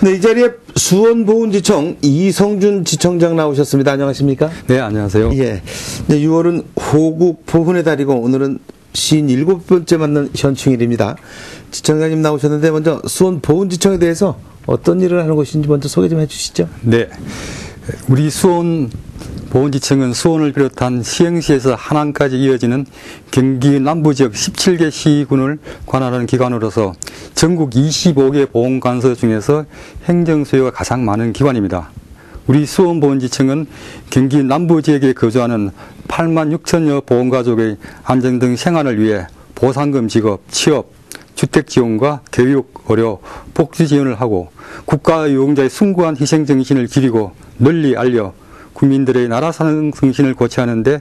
네, 이 자리에 수원보훈지청 이성준 지청장 나오셨습니다. 안녕하십니까? 네, 안녕하세요. 예. 네, 6월은 호국 보훈의 달이고 오늘은 57번째 맞는 현충일입니다. 지청장님 나오셨는데 먼저 수원보훈지청에 대해서 어떤 일을 하는 곳인지 먼저 소개 좀 해주시죠. 네. 우리 수원보훈지청은 수원을 비롯한 시흥시에서 한안까지 이어지는 경기 남부지역 17개 시군을 관할하는 기관으로서 전국 25개 보훈관서 중에서 행정 수요가 가장 많은 기관입니다. 우리 수원보훈지청은 경기 남부지역에 거주하는 8만 6천여 보훈가족의 안정 등 생활을 위해 보상금 지급, 취업, 주택 지원과 교육, 의료, 복지 지원을 하고 국가 유공자의 숭고한 희생 정신을 기리고 널리 알려 국민들의 나라 사는 정신을 고취하는 데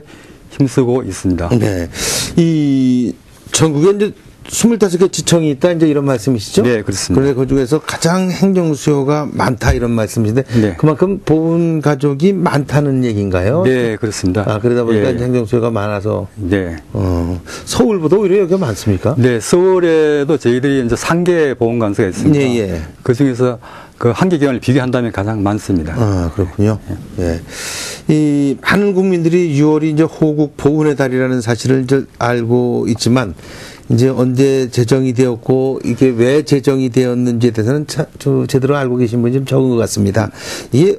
힘쓰고 있습니다. 네. 이 전국에 이제 25개 지청이 있다 이제 이런 말씀이시죠? 네, 그렇습니다. 그런데 그 중에서 가장 행정 수요가 많다 이런 말씀이신데 네. 그만큼 보훈 가족이 많다는 얘기인가요? 네, 그렇습니다. 아, 그러다 보니까 예. 행정 수요가 많아서 네. 서울보다 오히려 여기가 많습니까? 네, 서울에도 저희들이 이제 3개 보훈관서가 있습니다. 예, 예. 그 중에서 그 한 개 기관을 비교한다면 가장 많습니다. 아, 그렇군요. 예. 이 많은 국민들이 6월이 이제 호국 보훈의 달이라는 사실을 이제 알고 있지만 이제 언제 제정이 되었고 이게 왜 제정이 되었는지에 대해서는 제대로 알고 계신 분이 좀 적은 것 같습니다. 이게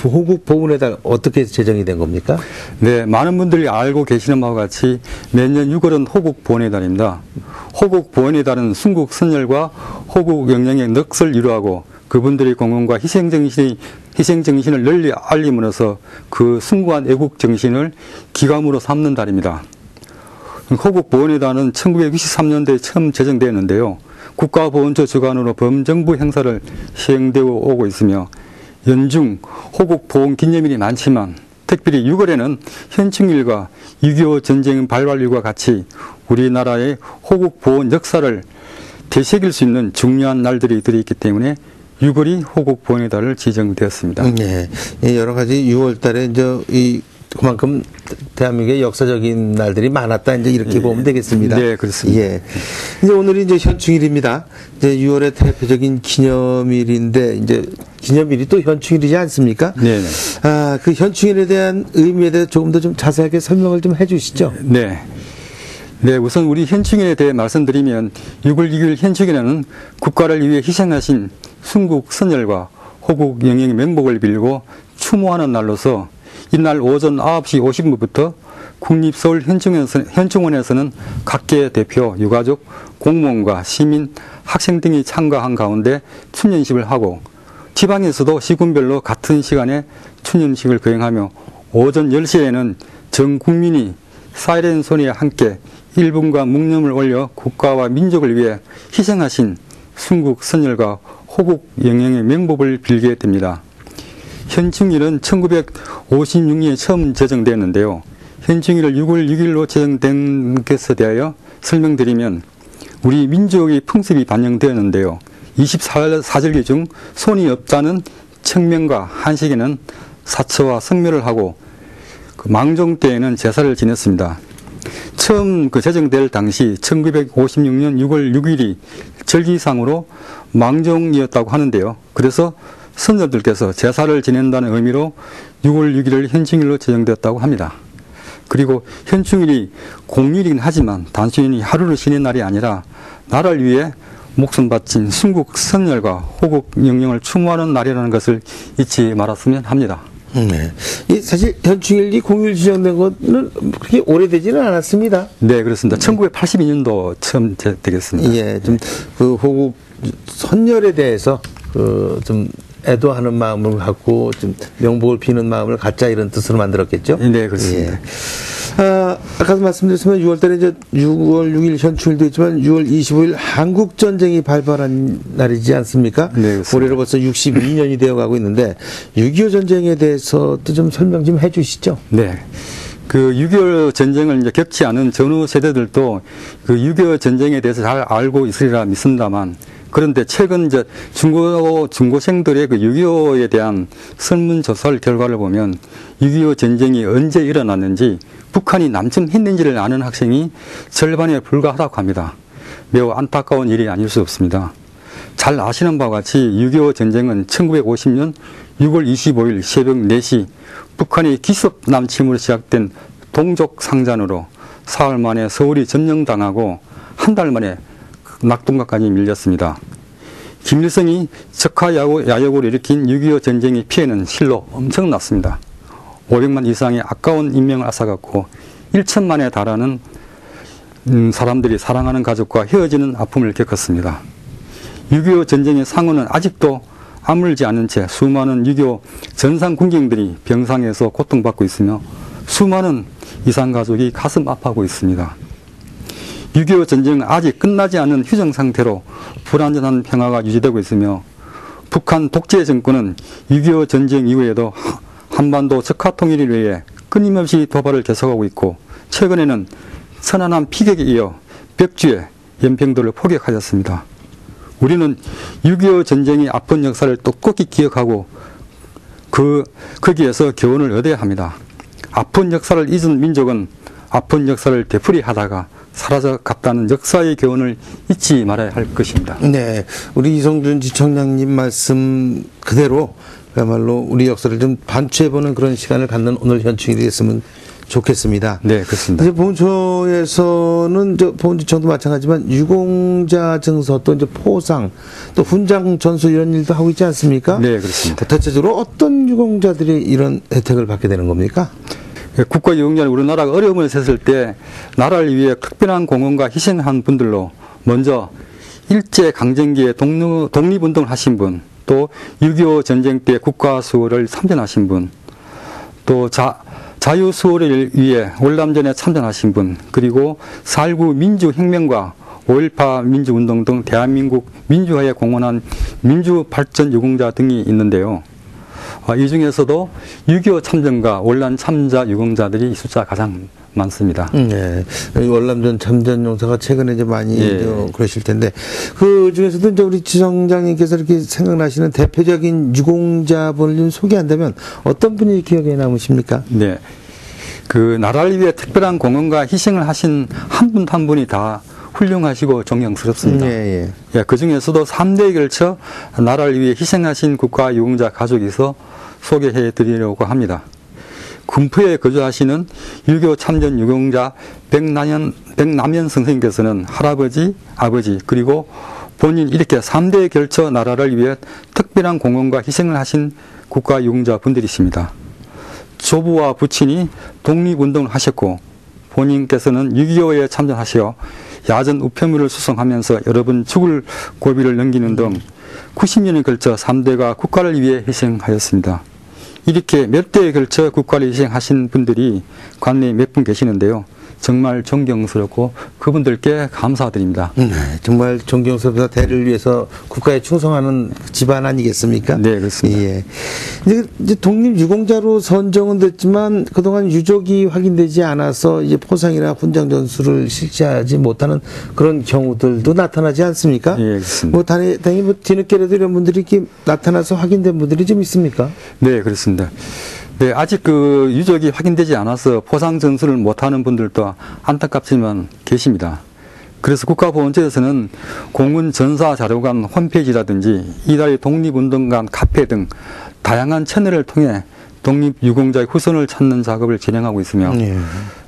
호국 보훈의 달 어떻게 제정이 된 겁니까? 네, 많은 분들이 알고 계시는 바와 같이 매년 6월은 호국 보훈의 달입니다. 호국 보훈의 달은 순국 선열과 호국 영령의 넋을 이루하고 그분들의 공헌과 희생정신을 널리 알림으로써 그 숭고한 애국 정신을 기감으로 삼는 달입니다. 호국 보훈의 달은 1963년도에 처음 제정되었는데요. 국가보훈처 주관으로 범정부 행사를 시행되어 오고 있으며 연중 호국 보훈 기념일이 많지만 특별히 6월에는 현충일과 6.25 전쟁 발발일과 같이 우리나라의 호국 보훈 역사를 되새길 수 있는 중요한 날들이 들어있기 때문에 6월이 호국 보훈의 달을 지정되었습니다. 네, 여러 가지 6월 달에 이제 그만큼 대한민국의 역사적인 날들이 많았다 이제 이렇게 보면 되겠습니다. 네, 그렇습니다. 예. 이제 오늘이 이제 현충일입니다. 이제 6월의 대표적인 기념일인데 이제 기념일이 또 현충일이지 않습니까? 네. 아, 그 현충일에 대한 의미에 대해 조금 더 좀 자세하게 설명을 좀 해주시죠. 네. 네, 우선 우리 현충일에 대해 말씀드리면 6월 6일 현충일에는 국가를 위해 희생하신 순국 선열과 호국 영령의 명복을 빌고 추모하는 날로서 이날 오전 9시 50분부터 국립서울 현충원에서는 각계 대표, 유가족, 공무원과 시민, 학생 등이 참가한 가운데 춘연식을 하고 지방에서도 시군별로 같은 시간에 춘연식을 거행하며 오전 10시에는 전 국민이 사이렌 소리와 함께 1분간 묵념을 올려 국가와 민족을 위해 희생하신 순국 선열과 호국 영령의 명복을 빌게 됩니다. 현충일은 1956년에 처음 제정되었는데요. 현충일을 6월 6일로 제정된 것에 대하여 설명드리면 우리 민족의 풍습이 반영되었는데요. 24절기 중 손이 없다는 청명과 한식에는 사처와 성묘를 하고 그 망종 때에는 제사를 지냈습니다. 처음 제정될 당시 1956년 6월 6일이 절기상으로 망종이었다고 하는데요. 그래서 선조들께서 제사를 지낸다는 의미로 6월 6일을 현충일로 제정되었다고 합니다. 그리고 현충일이 공휴일이긴 하지만 단순히 하루를 쉬는 날이 아니라 나라를 위해 목숨 바친 순국 선열과 호국 영령을 추모하는 날이라는 것을 잊지 말았으면 합니다. 네. 사실 현충일이 공휴일 지정된 것은 그렇게 오래되지는 않았습니다. 네, 그렇습니다. 1982년도 처음 되겠습니다. 예, 좀 그 호국 선열에 대해서 좀 애도하는 마음을 갖고 좀 명복을 비는 마음을 갖자 이런 뜻으로 만들었겠죠? 네, 그렇습니다. 예. 아까도 말씀드렸지만 6월달에 이제 6월 6일 현충일도 있지만 6월 25일 한국전쟁이 발발한 날이지 않습니까? 네, 그렇습니다. 올해로 벌써 62년이 되어가고 있는데 6.25 전쟁에 대해서도 좀 설명 좀 해주시죠. 네. 그 6.25 전쟁을 이제 겪지 않은 전후 세대들도 그 6.25 전쟁에 대해서 잘 알고 있으리라 믿습니다만 그런데 최근 이제 중고생들의 그 6.25에 대한 설문조사 결과를 보면 6.25 전쟁이 언제 일어났는지 북한이 남침했는지를 아는 학생이 절반에 불과하다고 합니다. 매우 안타까운 일이 아닐 수 없습니다. 잘 아시는 바와 같이 6.25 전쟁은 1950년 6월 25일 새벽 4시 북한의 기습 남침으로 시작된 동족 상잔으로 사흘 만에 서울이 점령당하고 한 달 만에 낙동강까지 밀렸습니다. 김일성이 적화야욕으로 일으킨 6.25 전쟁의 피해는 실로 엄청났습니다. 500만 이상의 아까운 인명을 앗아갔고 1천만에 달하는 사람들이 사랑하는 가족과 헤어지는 아픔을 겪었습니다. 6.25 전쟁의 상흔은 아직도 아물지 않은 채 수많은 6.25 전상 군경들이 병상에서 고통받고 있으며 수많은 이산가족이 가슴 아파하고 있습니다. 6.25 전쟁은 아직 끝나지 않은 휴정 상태로 불완전한 평화가 유지되고 있으며 북한 독재 정권은 6.25 전쟁 이후에도 한반도 적화 통일을 위해 끊임없이 도발을 계속하고 있고 최근에는 천안함 피격에 이어 벽주에 연평도를 포격하였습니다. 우리는 6.25 전쟁의 아픈 역사를 똑똑히 기억하고 거기에서 교훈을 얻어야 합니다. 아픈 역사를 잊은 민족은 아픈 역사를 되풀이하다가 사라져갔다는 역사의 교훈을 잊지 말아야 할 것입니다. 네, 우리 이성준 지청장님 말씀 그대로 그야말로 우리 역사를 좀 반추해보는 그런 시간을 갖는 오늘 현충이 되겠으면 좋겠습니다. 네, 그렇습니다. 이제 보훈처에서는 보훈지청도 마찬가지지만 유공자 증서 또 이제 포상 또 훈장 전수 이런 일도 하고 있지 않습니까? 네, 그렇습니다. 대체적으로 어떤 유공자들이 이런 혜택을 받게 되는 겁니까? 국가 유공자는 우리나라가 어려움을 셌을 때 나라를 위해 특별한 공헌과 희생한 분들로 먼저 일제 강점기에 독립운동을 하신 분, 또 6.25 전쟁 때 국가수호를 참전하신 분, 또 자유수호를 위해 월남전에 참전하신 분, 그리고 4.19 민주혁명과 5.18 민주운동 등 대한민국 민주화에 공헌한 민주발전 유공자 등이 있는데요. 이 중에서도 6.25 참전과 월남 참자 유공자들이 숫자가 가장 많습니다. 네. 월남전 참전 용사가 최근에 이제 많이 그러실 텐데, 그 중에서도 이제 우리 지청장님께서 이렇게 생각나시는 대표적인 유공자분을 좀 소개한다면 어떤 분이 기억에 남으십니까? 네. 그 나라를 위해 특별한 공헌과 희생을 하신 한 분 한 분이 다 훌륭하시고 존경스럽습니다. 그 중에서도 3대에 걸쳐 나라를 위해 희생하신 국가 유공자 가족이 있어 소개해 드리려고 합니다. 군포에 거주하시는 6.25 참전 유공자 백남현 선생님께서는 할아버지, 아버지, 그리고 본인 이렇게 3대에 걸쳐 나라를 위해 특별한 공헌과 희생을 하신 국가 유공자 분들이십니다. 조부와 부친이 독립운동을 하셨고 본인께서는 6.25에 참전하시어 야전 우편물을 수송하면서 여러 번 죽을 고비를 넘기는 등 90년에 걸쳐 3대가 국가를 위해 희생하였습니다. 이렇게 몇 대에 걸쳐 국가를 희생하신 분들이 관내에 몇 분 계시는데요. 정말 존경스럽고 그분들께 감사드립니다. 정말 존경스럽다. 대를 위해서 국가에 충성하는 집안 아니겠습니까? 네, 그렇습니다. 예. 이제 독립유공자로 선정은 됐지만 그동안 유족이 확인되지 않아서 이제 포상이나 훈장 전수를 실시하지 못하는 그런 경우들도 나타나지 않습니까? 예, 그렇습니다. 뭐 다행히 뭐 뒤늦게라도 이런 분들이 이렇게 나타나서 확인된 분들이 좀 있습니까? 네, 그렇습니다. 네, 아직 그 유족이 확인되지 않아서 포상 전수를 못하는 분들도 안타깝지만 계십니다. 그래서 국가보훈처에서는 공군 전사자료관 홈페이지라든지 이달의 독립운동관 카페 등 다양한 채널을 통해 독립유공자의 후손을 찾는 작업을 진행하고 있으며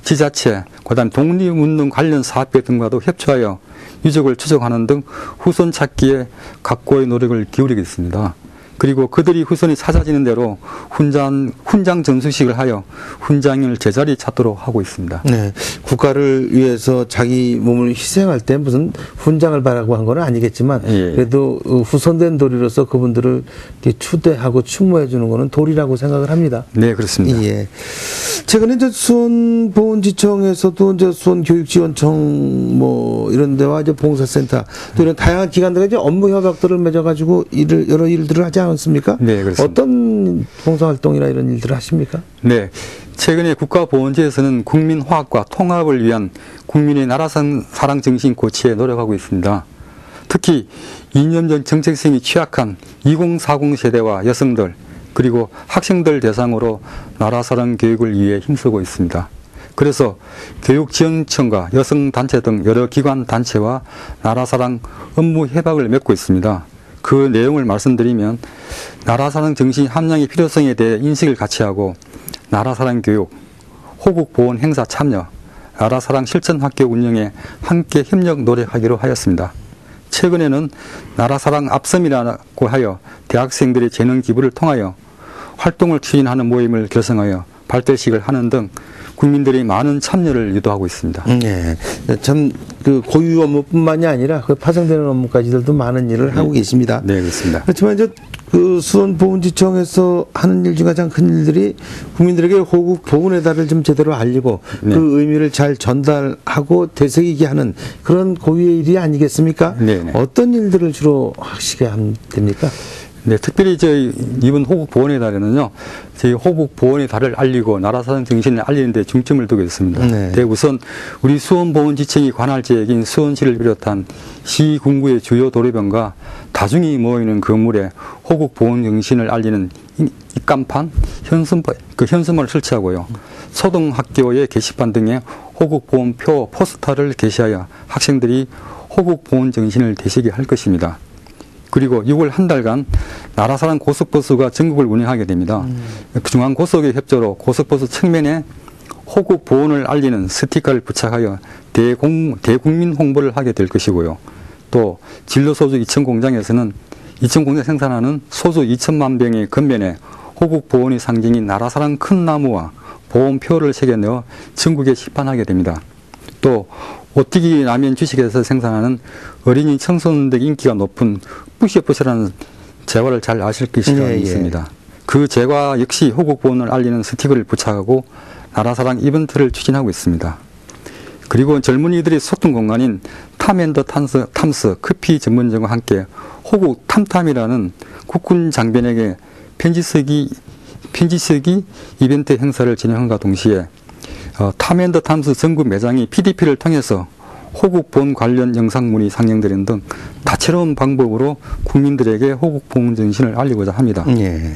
지자체, 그다음 독립운동 관련 사업회 등과도 협조하여 유족을 추적하는 등 후손 찾기에 각고의 노력을 기울이고 있습니다. 그리고 그들이 후손이 찾아지는 대로 훈장 전수식을 하여 훈장을 제자리 찾도록 하고 있습니다. 네, 국가를 위해서 자기 몸을 희생할 때 무슨 훈장을 바라고 한 건 아니겠지만 그래도 후손된 도리로서 그분들을 이렇게 추대하고 추모해 주는 것은 도리라고 생각을 합니다. 네, 그렇습니다. 예. 최근에 이제 수원보훈지청에서도 이제 수원교육지원청 뭐 이런 데와 이제 봉사센터 또 이런 다양한 기관들과 이제 업무 협약들을 맺어가지고 여러 일들을 하지 않았습니까? 네, 그렇습니다. 어떤 봉사활동이나 이런 일들을 하십니까? 네. 최근에 국가보훈처에서는 국민화합과 통합을 위한 국민의 나라사랑 정신 고취에 노력하고 있습니다. 특히 이념적 정체성이 취약한 2040 세대와 여성들 그리고 학생들 대상으로 나라사랑 교육을 위해 힘쓰고 있습니다. 그래서 교육지원청과 여성단체 등 여러 기관 단체와 나라사랑 업무 협약을 맺고 있습니다. 그 내용을 말씀드리면 나라사랑 정신 함양의 필요성에 대해 인식을 같이 하고 나라사랑 교육, 호국보훈 행사 참여, 나라사랑 실천학교 운영에 함께 협력 노력하기로 하였습니다. 최근에는 나라사랑 앞섬이라고 하여 대학생들의 재능 기부를 통하여 활동을 추진하는 모임을 결성하여 발대식을 하는 등 국민들이 많은 참여를 유도하고 있습니다. 네, 참 그 고유 업무뿐만이 아니라 그 파생되는 업무까지들도 많은 일을 하고 계십니다. 네, 그렇습니다. 그렇지만 이제 그 수원보훈지청에서 하는 일 중 가장 큰 일들이 국민들에게 호국 보훈의 달을 좀 제대로 알리고 네. 그 의미를 잘 전달하고 되새기게 하는 그런 고유의 일이 아니겠습니까? 네, 네. 어떤 일들을 주로 하시게 됩니까? 네, 특별히 저희 이번 호국 보훈의 달에는요, 저희 호국 보훈의 달을 알리고 나라사랑 정신을 알리는 데 중점을 두고 있습니다. 네. 우선 우리 수원보훈지청이 관할 지역인 수원시를 비롯한 시 군구의 주요 도로변과 다중이 모이는 건물에 호국 보훈 정신을 알리는 입간판, 현수막을 설치하고요. 초등학교의 게시판 등에 호국 보훈표 포스터를 게시하여 학생들이 호국 보훈 정신을 되새기게 할 것입니다. 그리고 6월 한 달간 나라사랑 고속버스가 전국을 운행하게 됩니다. 중앙고속의 협조로 고속버스 측면에 호국 보훈을 알리는 스티커를 부착하여 대국민 홍보를 하게 될 것이고요. 또 진로소주 이천공장에서는 이천공장 생산하는 소주 2천만 병의 겉면에 호국 보훈의 상징인 나라사랑 큰 나무와 보훈표를 새겨넣어 전국에 시판하게 됩니다. 또 오띠기 라면 주식에서 생산하는 어린이 청소년들 인기가 높은 뿌시뿌시라는 제과를 잘 아실 것이 있습니다. 그 제과 역시 호국보훈을 알리는 스티커를 부착하고 나라사랑 이벤트를 추진하고 있습니다. 그리고 젊은이들의 소통 공간인 탐앤더 탐스 커피 전문점과 함께 호국 탐탐이라는 국군 장병에게 편지 쓰기 이벤트 행사를 진행함과 동시에 탐앤더 탐스 전국 매장이 PDP를 통해서 호국보훈 관련 영상문이 상영되는 등 다채로운 방법으로 국민들에게 호국보훈 정신을 알리고자 합니다. 예.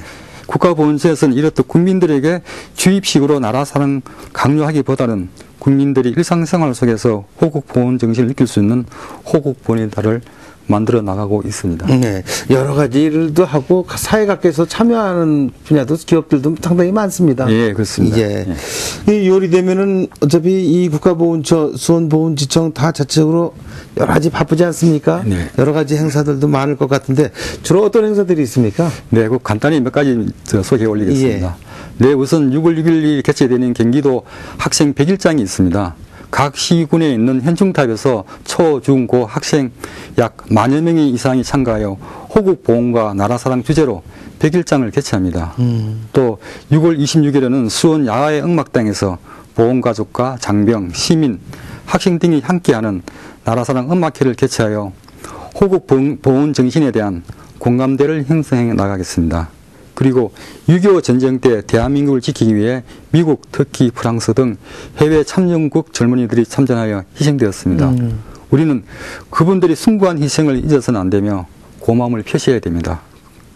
국가보훈처에서는 이렇듯 국민들에게 주입식으로 나라사랑 강요하기보다는 국민들이 일상생활 속에서 호국보훈 정신을 느낄 수 있는 호국보훈의 달을 만들어 나가고 있습니다. 네, 여러 가지 일도 하고 사회각계에서 참여하는 분야도 기업들도 상당히 많습니다. 예, 그렇습니다. 예. 이 요리 되면은 어차피 이 국가보훈처, 수원보훈지청 다 자체적으로 여러 가지 바쁘지 않습니까? 네. 여러 가지 행사들도 많을 것 같은데 주로 어떤 행사들이 있습니까? 네, 그 간단히 몇 가지 소개해 올리겠습니다. 네, 우선 6월 6일 개최되는 경기도 학생 100일장이 있습니다. 각 시군에 있는 현충탑에서 초, 중, 고 학생 약 10,000여 명이 이상이 참가하여 호국보훈과 나라사랑 주제로 100일장을 개최합니다. 또 6월 26일에는 수원 야외 음악당에서 보훈가족과 장병, 시민, 학생 등이 함께하는 나라사랑 음악회를 개최하여 호국보훈 정신에 대한 공감대를 형성해 나가겠습니다. 그리고 6.25 전쟁 때 대한민국을 지키기 위해 미국, 터키, 프랑스 등 해외 참전국 젊은이들이 참전하여 희생되었습니다. 우리는 그분들이 숭고한 희생을 잊어서는 안 되며 고마움을 표시해야 됩니다.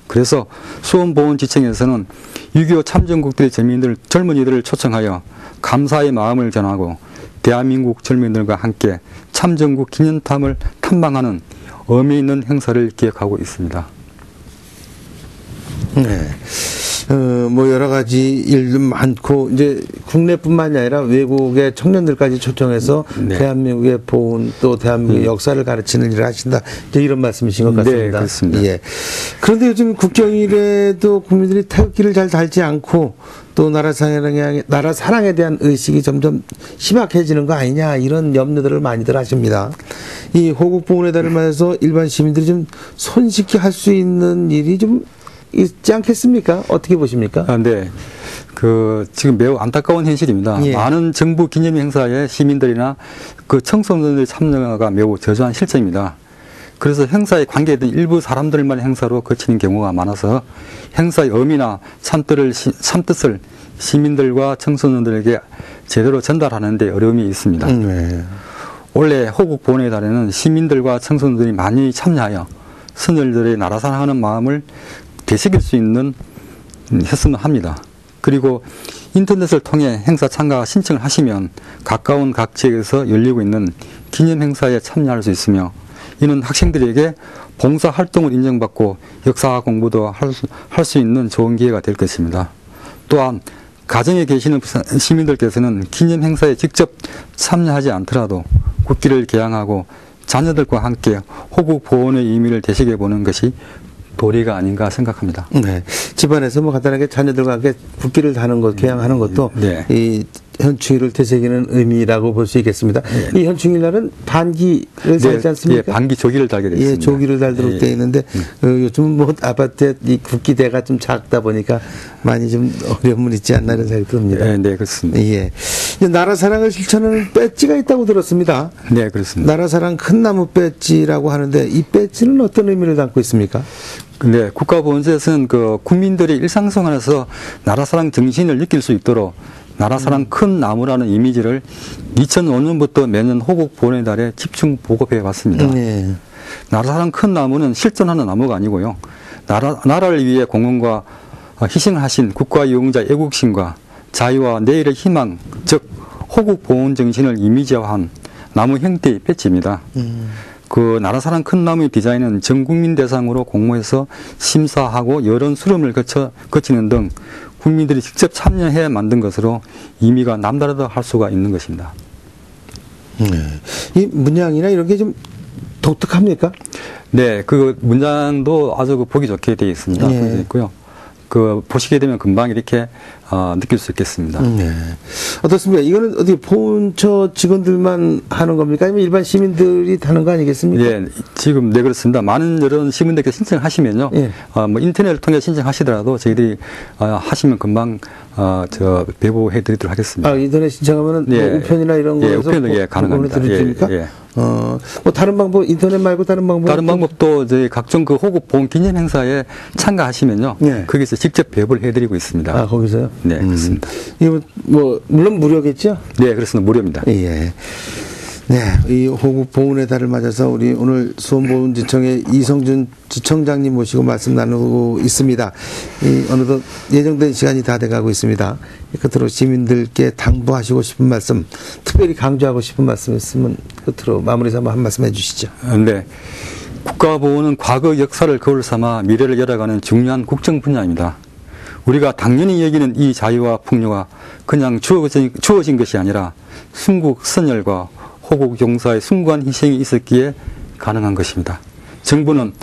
그래서 수원보훈지청에서는 6.25 참전국들의 젊은이들을 초청하여 감사의 마음을 전하고 대한민국 젊은이들과 함께 참전국 기념탑을 탐방하는 의미 있는 행사를 기획하고 있습니다. 네. 뭐 여러 가지 일도 많고 이제 국내뿐만이 아니라 외국의 청년들까지 초청해서 네. 대한민국의 보훈 또 대한민국의 역사를 가르치는 일을 하신다. 이제 이런 말씀이신 것 같습니다. 네, 그렇습니다. 예. 그런데 요즘 국경일에도 국민들이 태극기를 잘 달지 않고 또 나라 사랑에 대한 의식이 점점 희박해지는 거 아니냐 이런 염려들을 많이들 하십니다. 이 호국보훈의 달을 맞아서 일반 시민들이 좀 손쉽게 할 수 있는 일이 좀 있지 않겠습니까? 어떻게 보십니까? 네. 지금 매우 안타까운 현실입니다. 예. 많은 정부 기념 행사에 시민들이나 청소년들의 참여가 매우 저조한 실정입니다. 그래서 행사에 관계된 일부 사람들만 행사로 거치는 경우가 많아서 행사의 의미나 참뜻을 시민들과 청소년들에게 제대로 전달하는 데 어려움이 있습니다. 네. 올해 호국보훈의 달에는 시민들과 청소년들이 많이 참여하여 선열들의 나라 사랑하는 마음을 되새길 수 있는 했으면 합니다. 그리고 인터넷을 통해 행사 참가 신청을 하시면 가까운 각 지역에서 열리고 있는 기념 행사에 참여할 수 있으며 이는 학생들에게 봉사 활동을 인정받고 역사 공부도 할 수 있는 좋은 기회가 될 것입니다. 또한 가정에 계시는 시민들께서는 기념 행사에 직접 참여하지 않더라도 국기를 개양하고 자녀들과 함께 호국 보훈의 의미를 되새겨 보는 것이 도리가 아닌가 생각합니다. 네. 집안에서 뭐 간단하게 자녀들과 함께 국기를 다는 것, 개양하는 것도 네. 이 현충일을 되새기는 의미라고 볼 수 있겠습니다. 이 현충일 날은 반기를 달지 않습니까? 예, 반기 조기를 달게 됐습니다. 예, 조기를 달도록 예, 되어 있는데 요즘 뭐 아파트에 이 국기대가 좀 작다 보니까 많이 좀 어려움은 있지 않나 이런 생각이 듭니다. 네, 네, 그렇습니다. 예. 나라 사랑을 실천하는 배지가 있다고 들었습니다. 네, 그렇습니다. 나라 사랑 큰 나무 배지라고 하는데 이 배지는 어떤 의미를 담고 있습니까? 네, 국가보훈제에서는 그 국민들의 일상생활에서 나라 사랑 정신을 느낄 수 있도록 나라 사랑 큰 나무라는 이미지를 2005년부터 매년 호국 보훈의 달에 집중 보급해 왔습니다. 네. 나라 사랑 큰 나무는 실존하는 나무가 아니고요. 나라를 위해 공헌과 희생을 하신 국가유공자 애국심과 자유와 내일의 희망, 즉 호국 보훈 정신을 이미지화한 나무 형태의 배지입니다. 그 나라 사랑 큰 나무의 디자인은 전 국민 대상으로 공모해서 심사하고 여론 수렴을 거치는 등 국민들이 직접 참여해 만든 것으로 의미가 남다르다 할 수가 있는 것입니다. 이 문양이나 이런 게 좀 독특합니까? 네, 그 문장도 아주 보기 좋게 되어 있습니다. 네. 되어 있고요. 그 보시게 되면 금방 이렇게 느낄 수 있겠습니다. 네. 어떻습니까? 이거는 어디 보훈처 직원들만 하는 겁니까? 아니면 일반 시민들이 하는 거 아니겠습니까? 예, 지금 네 그렇습니다. 많은 여러 시민들께 신청하시면요, 예. 뭐 인터넷을 통해 신청하시더라도 저희들이 하시면 금방 배부해드리도록 하겠습니다. 아, 인터넷 신청하면은 예. 뭐 우편이나 이런 예, 거에서 우편은 예, 가능합니다. 드립니까? 예, 예. 뭐 다른 방법, 인터넷 말고 다른 방법? 다른 방법도 저희 각종 그 호국 보훈 기념 행사에 참가하시면요, 예. 거기서 직접 배부를 해드리고 있습니다. 아, 거기서요? 네, 그렇습니다. 이거 뭐 물론 무료겠죠? 네, 그렇습니다. 무료입니다. 예. 네, 이 호국 보훈의 달을 맞아서 우리 오늘 수원보훈지청의 이성준 지청장님 모시고 말씀 나누고 있습니다. 어느덧 예정된 시간이 다 돼가고 있습니다. 끝으로 시민들께 당부하시고 싶은 말씀, 특별히 강조하고 싶은 말씀 있으면 끝으로 마무리 삼아 한 말씀 해주시죠. 네. 국가보훈은 과거 역사를 거울 삼아 미래를 열어가는 중요한 국정 분야입니다. 우리가 당연히 여기는 이 자유와 풍요가 그냥 주어진 것이 아니라 순국 선열과 호국 용사의 숭고한 희생이 있었기에 가능한 것입니다. 정부는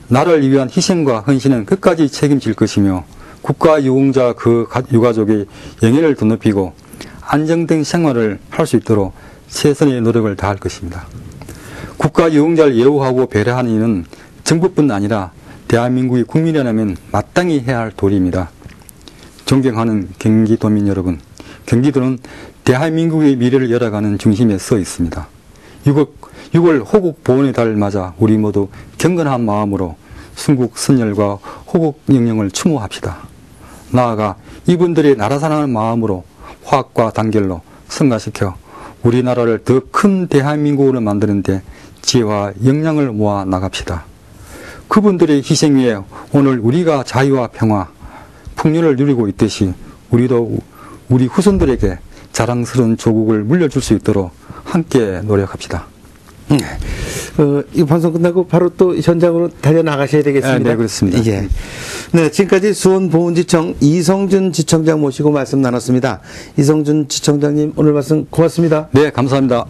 나라를 위한 희생과 헌신은 끝까지 책임질 것이며 국가 유공자 그 유가족의 영예를 더 높이고 안정된 생활을 할 수 있도록 최선의 노력을 다할 것입니다. 국가 유공자를 예우하고 배려하는 이는 정부뿐 아니라 대한민국의 국민이라면 마땅히 해야 할 도리입니다. 존경하는 경기도민 여러분, 경기도는 대한민국의 미래를 열어가는 중심에 서 있습니다. 6월 호국 보훈의 달을 맞아 우리 모두 경건한 마음으로 순국 선열과 호국 영령을 추모합시다. 나아가 이분들의 나라 사랑하는 마음으로 화합과 단결로 성가시켜 우리나라를 더 큰 대한민국으로 만드는 데 지혜와 역량을 모아 나갑시다. 그분들의 희생 위에 오늘 우리가 자유와 평화, 풍요를 누리고 있듯이 우리도 우리 후손들에게 자랑스러운 조국을 물려줄 수 있도록 함께 노력합시다. 이 방송 끝나고 바로 또 현장으로 달려나가셔야 되겠습니다. 네, 그렇습니다. 예. 네, 지금까지 수원보훈지청 이성준 지청장 모시고 말씀 나눴습니다. 이성준 지청장님 오늘 말씀 고맙습니다. 네, 감사합니다.